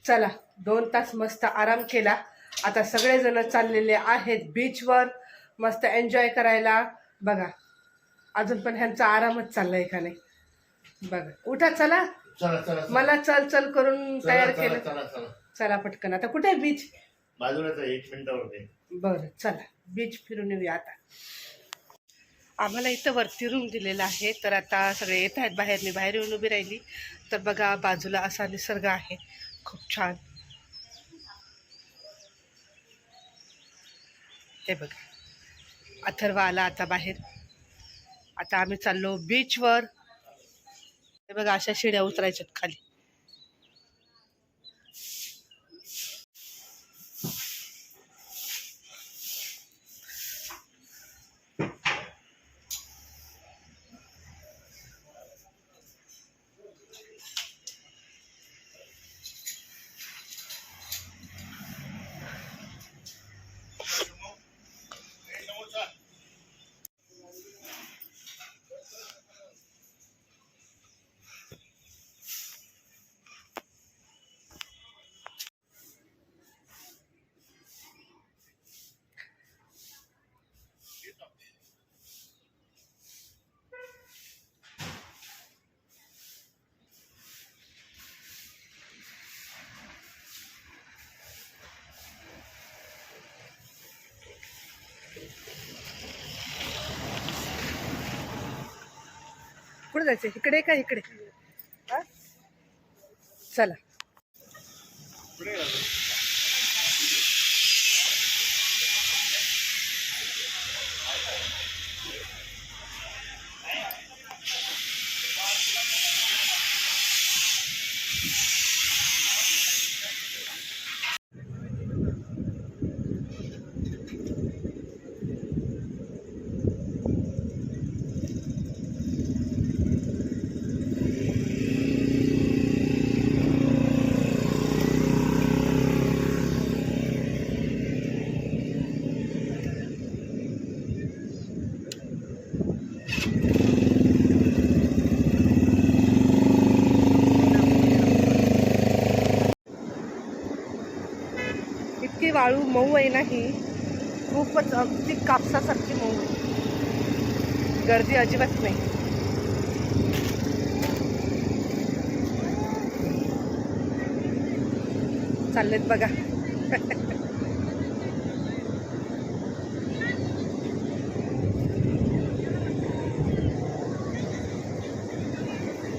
चला 2 तास मस्त आराम केला. आता सगळेजण चाललेले आहेत बीचवर मस्त एन्जॉय करायला. बघा अजून पण ह्यांचा आरामच चाललाय का नाही. बघा उठा चला. मला चल चल करून तयार केलं. चला पटकन. आता कुठे बीच? बाजूलाच 1 मिनिटावर. बरं चला बीच फिरून येऊया. आता आम्हाला इथं वरती रूम दिलेला आहे. तर आता सगळे येत आहेत बाहेर. मी बाहेर येऊन उभी राहिली तर बघा बाजूला असा निसर्ग आहे खूप छान. ते बघा अथर्व आला आता बाहेर. आता आम्ही चाललो बीचवर. हे बघा अशा शिड्या उतरायच्यात खाली. कुठे जायचं? इकडे का इकडे? चला इतकी वाळू मऊ आहे ना ही. खूपच अगदी कापसासारखी मऊ आहे. गर्दी अजिबात नाही. चाललेत बघा.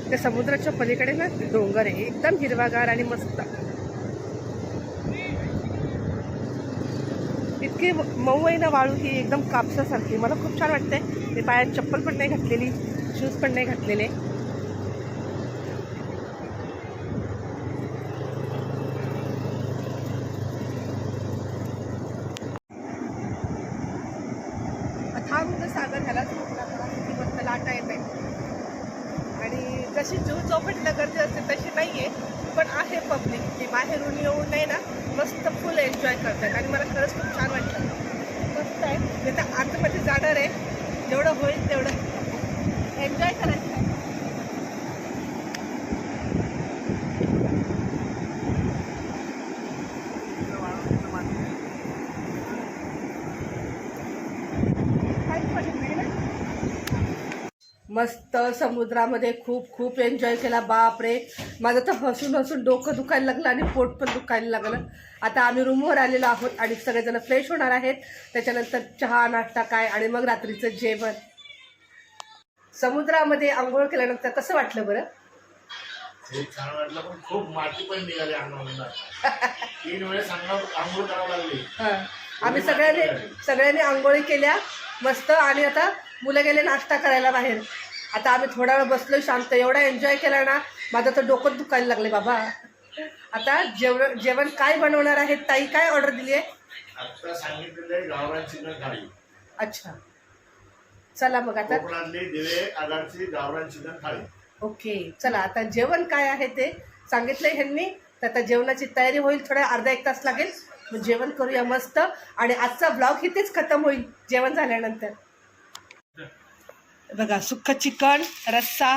त्या समुद्राच्या पलीकडे ना डोंगर आहे एकदम हिरवागार आणि मस्त. इतकी मऊ आहे ना वाळू ही एकदम कापसासारखी. मला खूप छान वाटते. मी पायात चप्पल पण नाही घातलेली, शूज पण नाही घातलेले. अथांग सागर ह्यालाच किती मस्त लाटा येत आहे. आणि जशी जूह चौपाटीला गर्दी असते तशी नाही आहे पण आहे पब्लिक. ती बाहेरून येऊन नाही ना मस्त फुल एन्जॉय करतात आणि मला खरंच खूप छान वाटतं. मस्त आहे. मी तर आतमध्ये जाणार आहे. जेवढं होईल तेवढं एन्जॉय करायचं आहे. मस्त समुद्रामध्ये खूप खूप एन्जॉय केला. बापरे माझं तर हसून हसून डोकं दुखायला लागलं आणि पोट पण दुखायला लागलं. आता आम्ही रूमवर आलेलो आहोत आणि सगळेजण फ्रेश होणार आहेत. त्याच्यानंतर चहा नाश्ता काय आणि मग रात्रीचं जेवण. समुद्रामध्ये आंघोळ केल्यानंतर कसं वाटलं बरं? खूप छान वाटलं पण खूप माती पण निघाली अंगावरून. 3 वेळेस आंघोळ करावं लागली. आम्ही सगळ्यांनी आंघोळी केल्या मस्त. आणि आता मुलं गेले नाश्ता करायला बाहेर. आता आम्ही थोडा वेळ बसलो शांत. एवढा एन्जॉय केला ना माझं तर डोकं दुखायला लागले बाबा. आता जेवण काय बनवणार आहेत? ताई काय ऑर्डर दिली आहे? आता सांगितलेलं गावरान चिकन थाळी. अच्छा चला मग आता कोकणातली दिवे आगारची गावरान चिकन थाळी. ओके चला आता जेवण काय आहे ते सांगितलंय ह्यांनी. तर आता जेवणाची तयारी होईल. थोडा अर्धा 1 तास लागेल. मग जेवण करूया मस्त. आणि आजचा ब्लॉग इथेच खतम होईल जेवण झाल्यानंतर. बघा सुक्क चिकन, रस्सा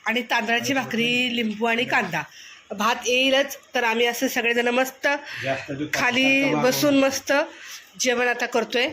आणि तांदळाची भाकरी, लिंबू आणि कांदा. भात येईलच. तर आम्ही असं सगळेजण मस्त जास्त दूध खाली टाकून बसून मस्त जेवण आता करतोय.